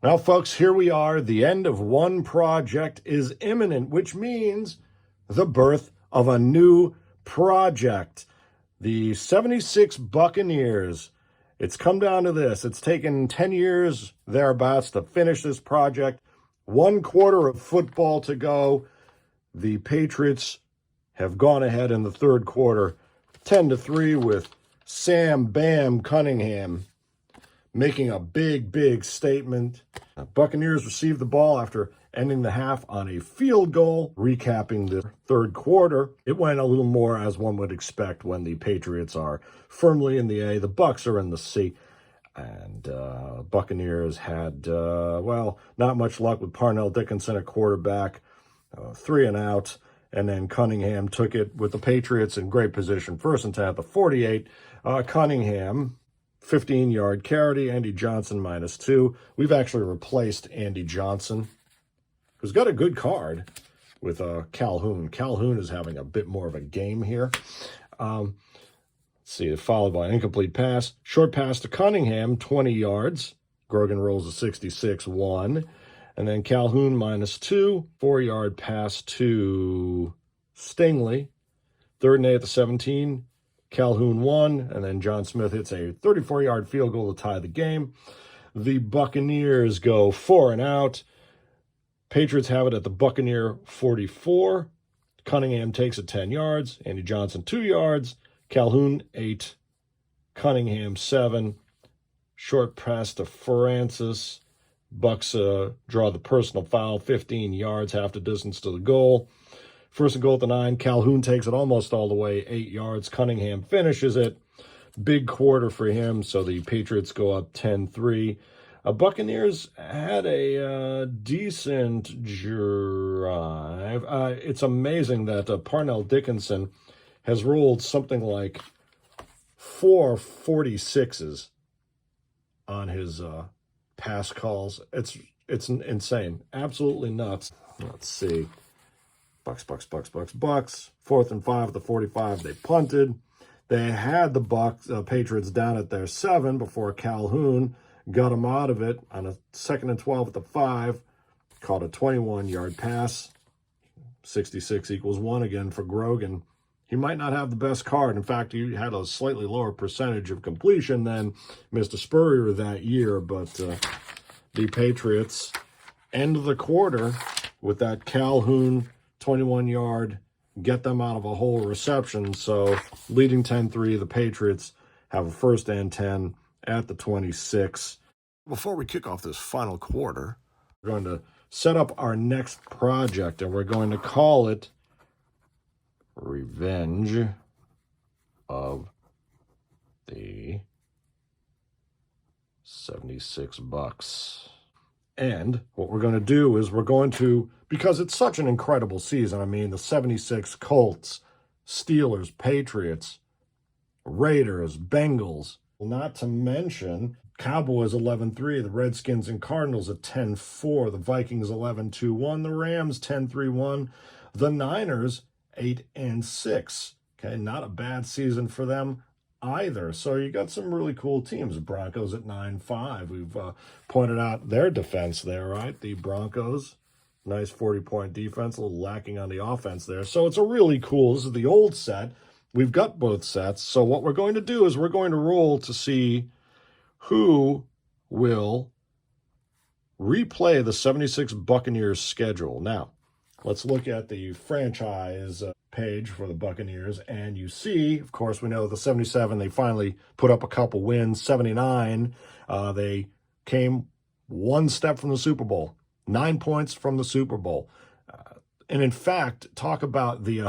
Now, folks, here we are. The end of one project is imminent, which means the birth of a new project. The 76 Buccaneers. It's come down to this. It's taken 10 years thereabouts to finish this project. 1/4 of football to go. The Patriots have gone ahead in the third quarter, 10-3, with Sam Bam Cunningham making a big statement. Buccaneers received the ball after ending the half on a field goal. Recapping the third quarter, it went a little more as one would expect when the Patriots are firmly in the A, the Bucs are in the C. And Buccaneers had, not much luck with Parnell Dickinson at quarterback, 3 and out. And then Cunningham took it with the Patriots in great position. First and 10 at the 48. Cunningham, 15-yard carry. Andy Johnson -2. We've actually replaced Andy Johnson, who's got a good card, with Calhoun. Calhoun is having a bit more of a game here. Let's see, followed by an incomplete pass. Short pass to Cunningham, 20 yards. Grogan rolls a 66-1. And then Calhoun -2. 4-yard pass to Stingley. 3rd and 8 at the 17. Calhoun 1. And then John Smith hits a 34-yard field goal to tie the game. The Buccaneers go 4 and out. Patriots have it at the Buccaneer 44. Cunningham takes it 10 yards. Andy Johnson 2 yards. Calhoun 8. Cunningham 7. Short pass to Francis. Bucs draw the personal foul, 15 yards, half the distance to the goal. First and goal at the 9. Calhoun takes it almost all the way, 8 yards. Cunningham finishes it. Big quarter for him, so the Patriots go up 10-3. Buccaneers had a decent drive. It's amazing that Parnell Dickinson has rolled something like 4 46s on his pass calls. It's insane. Absolutely nuts. Let's see. Bucks. 4th and 5 at the 45. They punted. They had the Patriots down at their 7 before Calhoun got them out of it on a 2nd and 12 at the 5. Caught a 21-yard pass. 66 equals 1 again for Grogan. He might not have the best card. In fact, he had a slightly lower percentage of completion than Mr. Spurrier that year. But the Patriots end the quarter with that Calhoun 21-yard, get them out of a hole reception. So leading 10-3, the Patriots have a 1st and 10 at the 26. Before we kick off this final quarter, we're going to set up our next project, and we're going to call it Revenge of the 76 Bucks. And what we're going to do is we're going to, because it's such an incredible season, I mean, the 76 Colts, Steelers, Patriots, Raiders, Bengals, not to mention Cowboys 11-3, the Redskins and Cardinals at 10-4, the Vikings 11-2-1, the Rams 10-3-1, the Niners 8-6. Okay, not a bad season for them either. So you got some really cool teams. Broncos at 9-5. We've pointed out their defense there, right? The Broncos, nice 40-point defense, a little lacking on the offense there. So it's a really cool, this is the old set. We've got both sets. So what we're going to do is we're going to roll to see who will replay the 76 Buccaneers schedule. Now, let's look at the franchise page for the Buccaneers, and you see, of course, we know the 77, they finally put up a couple wins. 79, they came one step from the Super Bowl, 9 points from the Super Bowl. And in fact, talk about the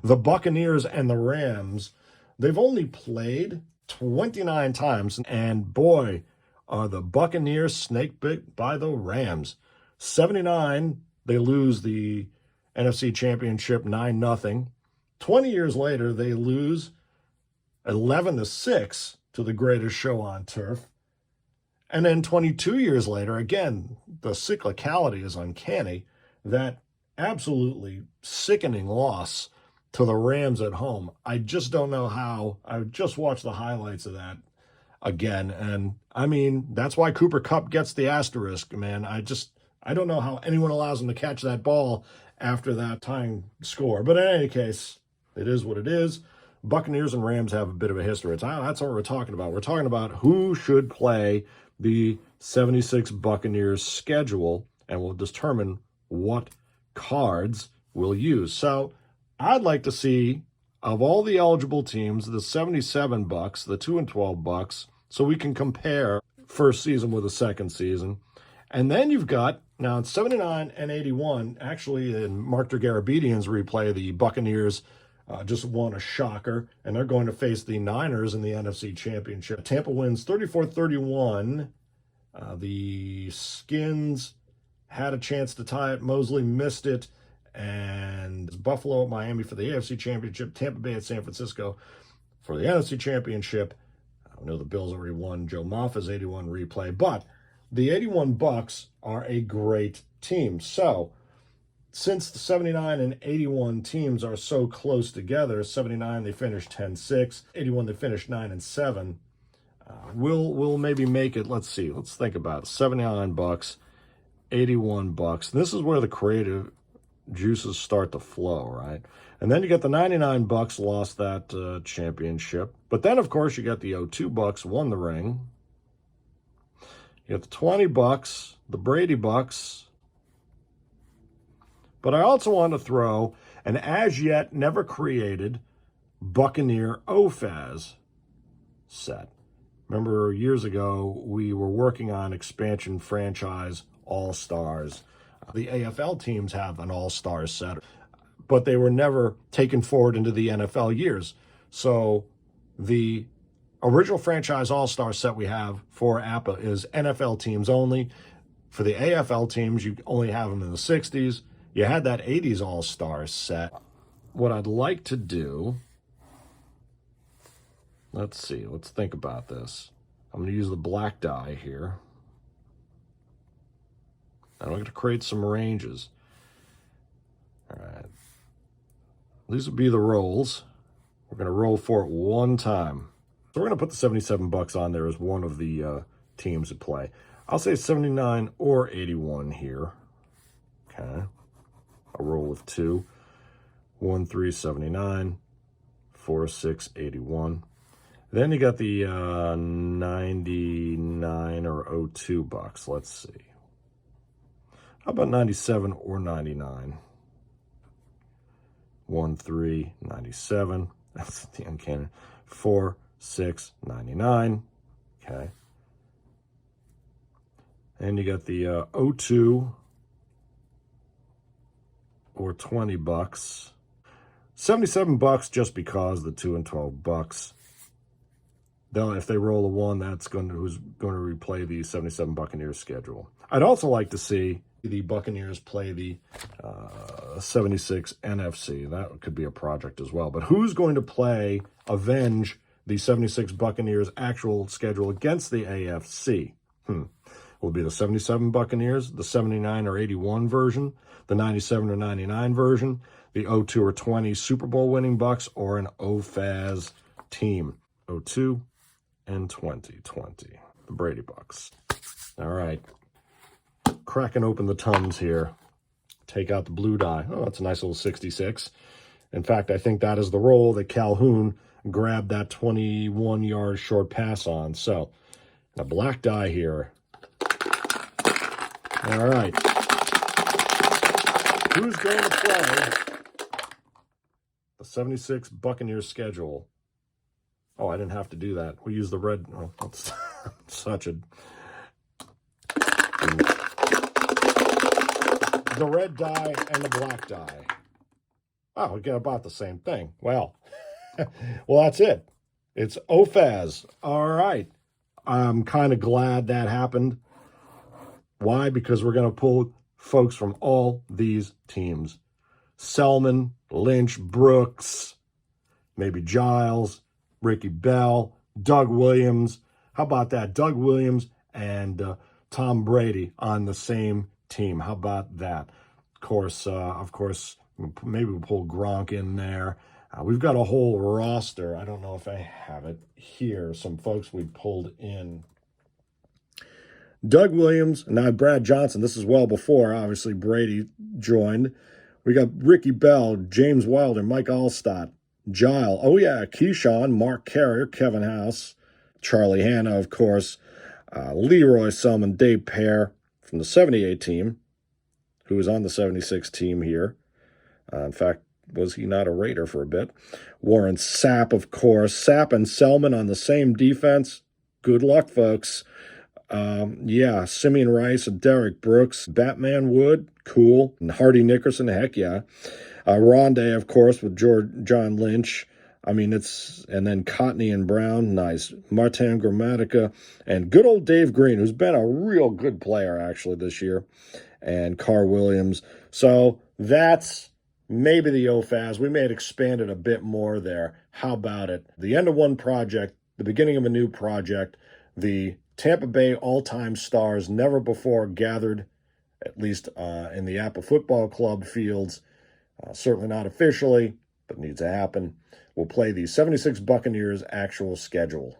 the Buccaneers and the Rams. They've only played 29 times, and boy, are the Buccaneers snake-bit by the Rams. 79, they lose the NFC Championship 9-0. 20 years later, they lose 11-6 to the greatest show on turf. And then 22 years later, again, the cyclicality is uncanny, that absolutely sickening loss to the Rams at home. I just don't know how. I just watched the highlights of that. again. And I mean, that's why Cooper Kupp gets the asterisk, man. I don't know how anyone allows him to catch that ball after that tying score. But in any case, it is what it is. Buccaneers and Rams have a bit of a history. That's what we're talking about. We're talking about who should play the 76 Buccaneers schedule, and we'll determine what cards we'll use. So I'd like to see, of all the eligible teams, the 77 Bucks, the 2-12 Bucks, so we can compare first season with the second season. And then you've got, now it's 79 and 81, actually in Mark Dergarabedian's replay, the Buccaneers just won a shocker, and they're going to face the Niners in the NFC Championship. Tampa wins 34-31. The Skins had a chance to tie it. Mosley missed it. And Buffalo at Miami for the AFC Championship. Tampa Bay at San Francisco for the NFC Championship. I know the Bills already won Joe Moffa's 81 replay, but the 81 Bucks are a great team. So since the 79 and 81 teams are so close together, 79 they finished 10-6, 81 they finished 9-7. We'll maybe make it, let's see, let's think about it. 79 Bucks, 81 Bucks. This is where the creative juices start to flow, right? And then you get the 99 Bucks lost that championship. But then, of course, you got the 02 Bucks won the ring. You got the 20 Bucks, the Brady Bucks. But I also want to throw an as yet never created Buccaneer OFAS set. Remember, years ago, we were working on expansion franchise all-stars. The AFL teams have an all-star set, but they were never taken forward into the NFL years. So the original franchise all-star set we have for APA is NFL teams only. For the AFL teams, you only have them in the 60s. You had that 80s all-star set. What I'd like to do, let's see, let's think about this. I'm going to use the black die here. I'm going to create some ranges. All right. These will be the rolls. We're going to roll for it one time. So we're going to put the 77 Bucks on there as one of the teams at play. I'll say 79 or 81 here. Okay. I'll roll with 2. 1, 3, 79. 4, 6, 81. Then you got the 99 or 02 Bucks. Let's see. How about 97 or 99? 1, 3, 97. That's the uncanny. 4, 6, 99. Okay. And you got the 02 or 20 Bucks. 77 Bucks just because the 2 and 12 Bucks. Then if they roll a 1, that's who's going to replay the 77 Buccaneers schedule. I'd also like to see the Buccaneers play the 76 NFC. That could be a project as well. But who's going to avenge the 76 Buccaneers actual schedule against the AFC? Will it be the 77 Buccaneers, the 79 or 81 version, the 97 or 99 version, the 02 or 20 Super Bowl winning Bucks, or an OFAS team? 02 and 2020, the Brady Bucks. All right. Cracking open the Tums here. Take out the blue die. Oh, that's a nice little 66. In fact, I think that is the roll that Calhoun grabbed that 21-yard short pass on. So, a black die here. All right. Who's going to play the 76 Buccaneers schedule? Oh, I didn't have to do that. We use the red. Oh, that's such a... The red die and the black die. Oh, we get about the same thing. Well, well, that's it. It's OFAS. All right. I'm kind of glad that happened. Why? Because we're going to pull folks from all these teams. Selman, Lynch, Brooks, maybe Giles, Ricky Bell, Doug Williams. How about that? Doug Williams and Tom Brady on the same team. How about that? Of course, maybe we'll pull Gronk in there. We've got a whole roster. I don't know if I have it here. Some folks we pulled in. Doug Williams, and now Brad Johnson. This is well before, obviously, Brady joined. We got Ricky Bell, James Wilder, Mike Allstott, Gile. Oh, yeah, Keyshawn, Mark Carrier, Kevin House, Charlie Hanna, of course, Leroy Selman, Dave Pear from the 78 team, who was on the 76 team here. In fact, was he not a Raider for a bit? Warren Sapp, of course. Sapp and Selman on the same defense. Good luck, folks. Yeah, Simeon Rice and Derek Brooks. Batman Wood, cool. And Hardy Nickerson, heck yeah. Rondé, of course, with John Lynch. I mean, and then Cotney and Brown, nice. Martin Gramatica, and good old Dave Green, who's been a real good player, actually, this year. And Carr Williams. So that's maybe the OFAS. We may have expanded a bit more there. How about it? The end of one project, the beginning of a new project. The Tampa Bay all-time stars never before gathered, at least in the Apple Football Club fields. Certainly not officially, but needs to happen. We'll play the 76 Buccaneers actual schedule.